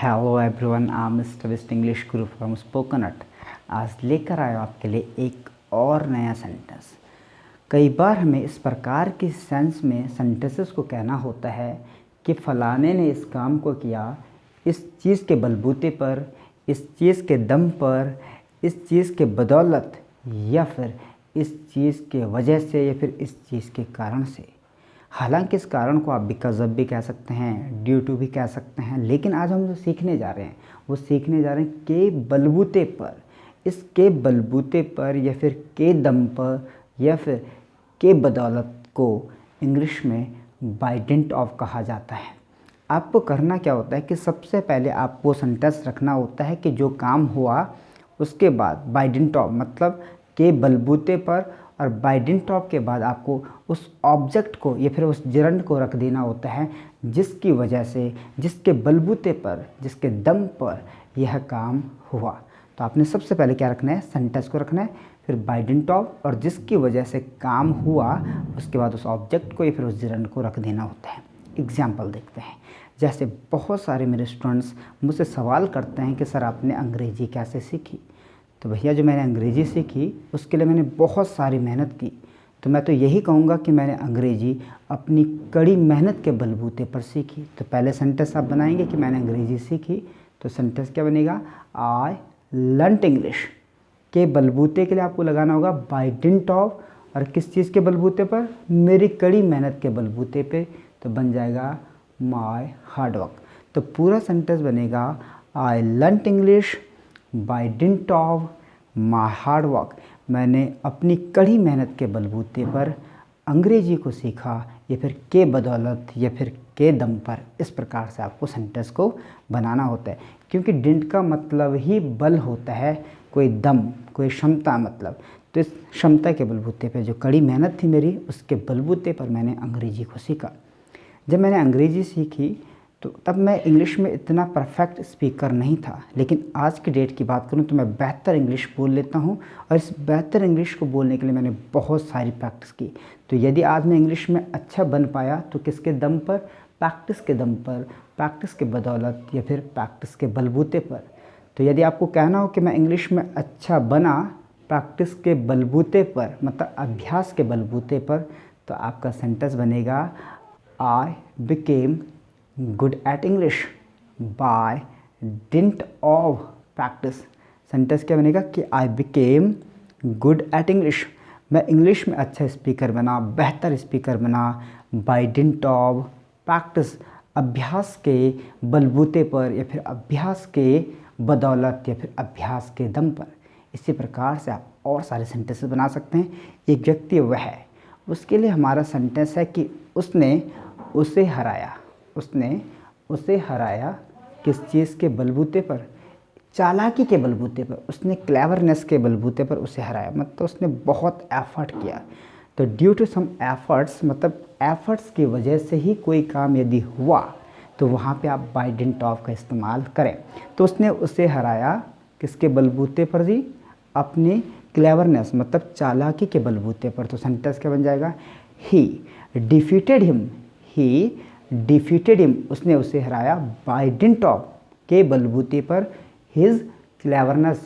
Hello everyone, I mister waste English Guru from स्पोकनट। आज लेकर आया आपके लिए एक और नया सेंटेंस। कई बार हमें इस प्रकार की सेंस में सेंटेंसेस को कहना होता है कि फ़लाने ने इस काम को किया, इस चीज़ के बलबूते पर, इस चीज़ के दम पर, इस चीज़ के बदौलत, या फिर इस चीज़ के वजह से, या फिर इस चीज़ के कारण से। हालांकि इस कारण को आप बिकॉज ऑफ भी कह सकते हैं, ड्यू टू भी कह सकते हैं, लेकिन आज हम जो सीखने जा रहे हैं वो सीखने जा रहे हैं के बलबूते पर। इस के बलबूते पर या फिर के दम पर या फिर के बदौलत को इंग्लिश में बाय डिंट ऑफ कहा जाता है। आपको करना क्या होता है कि सबसे पहले आपको सेंटेंस रखना होता है कि जो काम हुआ उसके बाद बाय डिंट ऑफ मतलब के बलबूते पर, और बाय डिंट ऑफ के बाद आपको उस ऑब्जेक्ट को या फिर उस जरंड को रख देना होता है जिसकी वजह से, जिसके बलबूते पर, जिसके दम पर यह काम हुआ। तो आपने सबसे पहले क्या रखना है, सेंटेंस को रखना है, फिर बाय डिंट ऑफ और जिसकी वजह से काम हुआ, उसके बाद उस ऑब्जेक्ट को या फिर उस जरंड को रख देना होता है। एग्जाम्पल देखते हैं। जैसे बहुत सारे मेरे स्टूडेंट्स मुझसे सवाल करते हैं कि सर आपने अंग्रेज़ी कैसे सीखी। तो भैया जो मैंने अंग्रेज़ी सीखी उसके लिए मैंने बहुत सारी मेहनत की। तो मैं तो यही कहूँगा कि मैंने अंग्रेज़ी अपनी कड़ी मेहनत के बलबूते पर सीखी। तो पहले सेंटेंस आप बनाएंगे कि मैंने अंग्रेज़ी सीखी, तो सेंटेंस क्या बनेगा, आई लर्नड इंग्लिश। के बलबूते के लिए आपको लगाना होगा बाय डिंट ऑफ, और किस चीज़ के बलबूते पर, मेरी कड़ी मेहनत के बलबूते पे, तो बन जाएगा माय हार्ड वर्क। तो पूरा सेंटेंस बनेगा I learned English by dint of my hard work. मैंने अपनी कड़ी मेहनत के बलबूते पर अंग्रेजी को सीखा, या फिर के बदौलत, या फिर के दम पर। इस प्रकार से आपको सेंटेंस को बनाना होता है, क्योंकि डिंट का मतलब ही बल होता है, कोई दम, कोई क्षमता मतलब। तो इस क्षमता के बलबूते पर, जो कड़ी मेहनत थी मेरी, उसके बलबूते पर मैंने अंग्रेजी को सीखा। जब मैंने अंग्रेजी सीखी तो तब मैं इंग्लिश में इतना परफेक्ट स्पीकर नहीं था, लेकिन आज की डेट की बात करूं तो मैं बेहतर इंग्लिश बोल लेता हूं, और इस बेहतर इंग्लिश को बोलने के लिए मैंने बहुत सारी प्रैक्टिस की। तो यदि आज मैं इंग्लिश में अच्छा बन पाया तो किसके दम पर, प्रैक्टिस के दम पर, प्रैक्टिस के बदौलत, या फिर प्रैक्टिस के बलबूते पर। तो यदि आपको कहना हो कि मैं इंग्लिश में अच्छा बना प्रैक्टिस के बलबूते पर, मतलब अभ्यास के बलबूते पर, तो आपका सेंटेंस बनेगा I became good at English by dint of practice. Sentence क्या बनेगा कि I became good at English. मैं इंग्लिश में अच्छा स्पीकर बना, बेहतर स्पीकर बना, बाय डिंट ऑफ प्रैक्टिस, अभ्यास के बलबूते पर, या फिर अभ्यास के बदौलत, या फिर अभ्यास के दम पर। इसी प्रकार से आप और सारे सेंटेंसेस बना सकते हैं। एक व्यक्ति वह है, उसके लिए हमारा सेंटेंस है कि उसने उसे हराया। उसने उसे हराया किस चीज़ के बलबूते पर, चालाकी के बलबूते पर। उसने क्लेवरनेस के बलबूते पर उसे हराया, मतलब उसने बहुत एफर्ट किया। तो ड्यू टू सम एफर्ट्स, मतलब एफर्ट्स की वजह से ही कोई काम यदि हुआ, तो वहाँ पे आप बाय डिंट ऑफ का इस्तेमाल करें। तो उसने उसे हराया किसके बलबूते पर जी, अपनी क्लेवरनेस मतलब चालाकी के बलबूते पर। तो सेंटेंस क्या बन जाएगा, ही डिफीटेड हिम। ही डिफीटेड हिम, उसने उसे हराया बाय डिंट ऑफ के बलबूते पर, हिज क्लेवरनेस,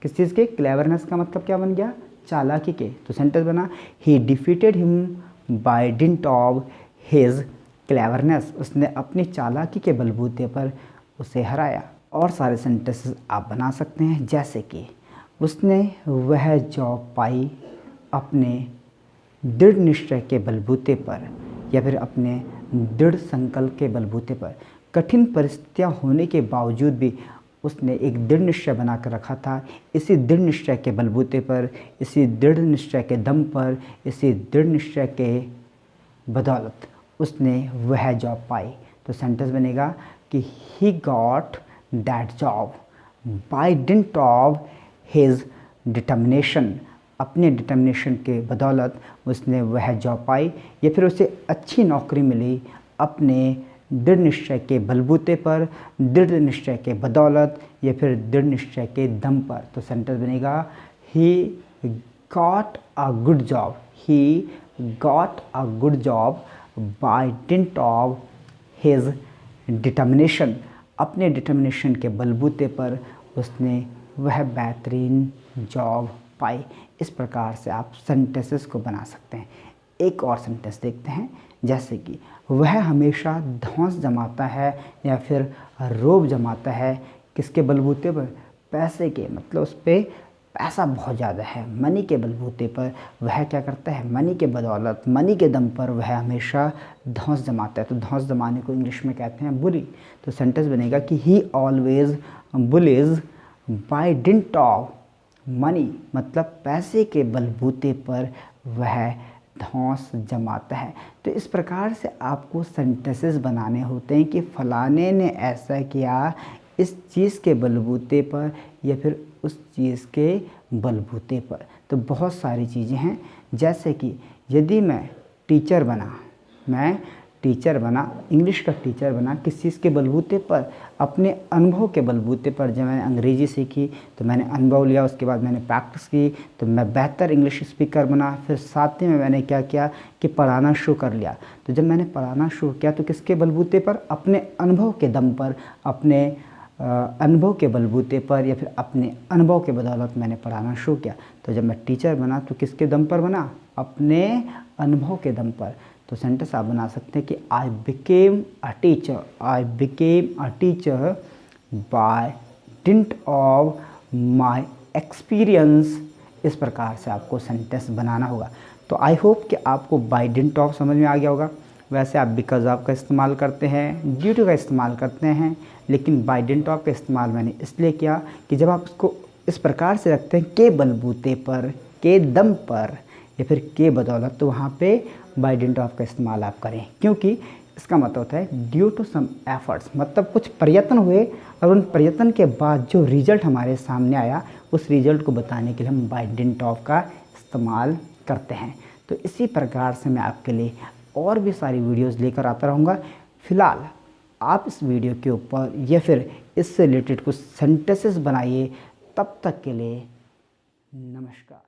किस चीज़ के, क्लेवरनेस का मतलब क्या बन गया, चालाकी के। तो सेंटेंस बना ही defeated him by dint of his cleverness. उसने अपनी चालाकी के बलबूते पर उसे हराया। और सारे सेंटेंसेस आप बना सकते हैं, जैसे कि उसने वह जॉब पाई अपने दृढ़ निश्चय के बलबूते पर, या फिर अपने दृढ़ संकल्प के बलबूते पर। कठिन परिस्थितियां होने के बावजूद भी उसने एक दृढ़ निश्चय बनाकर रखा था। इसी दृढ़ निश्चय के बलबूते पर, इसी दृढ़ निश्चय के दम पर, इसी दृढ़ निश्चय के बदौलत उसने वह जॉब पाई। तो सेंटेंस बनेगा कि he got that job by dint of his determination. अपने डिटर्मिनेशन के बदौलत उसने वह जॉब पाई, या फिर उसे अच्छी नौकरी मिली अपने दृढ़ निश्चय के बलबूते पर, दृढ़ निश्चय के बदौलत, या फिर दृढ़ निश्चय के दम पर। तो सेंटेंस बनेगा he got a good job. He got a good job by dint of his determination. अपने डिटर्मिनेशन के बलबूते पर उसने वह बेहतरीन जॉब पाई। इस प्रकार से आप सेंटेंसेस को बना सकते हैं। एक और सेंटेंस देखते हैं, जैसे कि वह हमेशा धौंस जमाता है या फिर रोब जमाता है, किसके बलबूते पर? पैसे के, मतलब उस पर पैसा बहुत ज़्यादा है, मनी के बलबूते पर वह क्या करता है? मनी के बदौलत, मनी के दम पर वह हमेशा धौंस जमाता है। तो धौंस जमाने को इंग्लिश में कहते हैं बुली। तो सेंटेंस बनेगा कि he always bullies by dint of money, मतलब पैसे के बलबूते पर वह धौंस जमाता है। तो इस प्रकार से आपको सेंटेंसेस बनाने होते हैं कि फलाने ने ऐसा किया इस चीज़ के बलबूते पर या फिर उस चीज़ के बलबूते पर। तो बहुत सारी चीज़ें हैं, जैसे कि यदि मैं टीचर बना, इंग्लिश का टीचर बना, किस चीज़ के बलबूते पर? अपने अनुभव के बलबूते पर। जब मैंने अंग्रेज़ी सीखी तो मैंने अनुभव लिया, उसके बाद मैंने प्रैक्टिस की तो मैं बेहतर इंग्लिश स्पीकर बना। फिर साथ ही में मैंने क्या किया कि पढ़ाना शुरू कर लिया। तो जब मैंने पढ़ाना शुरू किया तो किसके बलबूते पर? अपने अनुभव के दम पर, अपने अनुभव के बलबूते पर या फिर अपने अनुभव के बदौलत मैंने पढ़ाना शुरू किया। तो जब मैं टीचर बना तो किसके दम पर बना? अपने अनुभव के दम पर। तो सेंटेंस आप बना सकते हैं कि I became a teacher by dint of my experience. इस प्रकार से आपको सेंटेंस बनाना होगा। तो आई होप कि आपको बाय डिंट ऑफ समझ में आ गया होगा। वैसे आप बिकॉज ऑफ का इस्तेमाल करते हैं, ड्यू टू का इस्तेमाल करते हैं, लेकिन बाय डिंट ऑफ का इस्तेमाल मैंने इसलिए किया कि जब आप उसको इस प्रकार से रखते हैं के बलबूते पर, के दम पर या फिर के बदौलत, तो वहाँ पे बाय डिंट ऑफ का इस्तेमाल आप करें, क्योंकि इसका मतलब होता है ड्यू टू सम एफर्ट्स, मतलब कुछ प्रयत्न हुए और उन प्रयत्न के बाद जो रिजल्ट हमारे सामने आया उस रिजल्ट को बताने के लिए हम बाय डिंट ऑफ का इस्तेमाल करते हैं। तो इसी प्रकार से मैं आपके लिए और भी सारी वीडियोस लेकर आता रहूँगा। फ़िलहाल आप इस वीडियो के ऊपर या फिर इससे रिलेटेड कुछ सेंटेंसेस बनाइए। तब तक के लिए नमस्कार।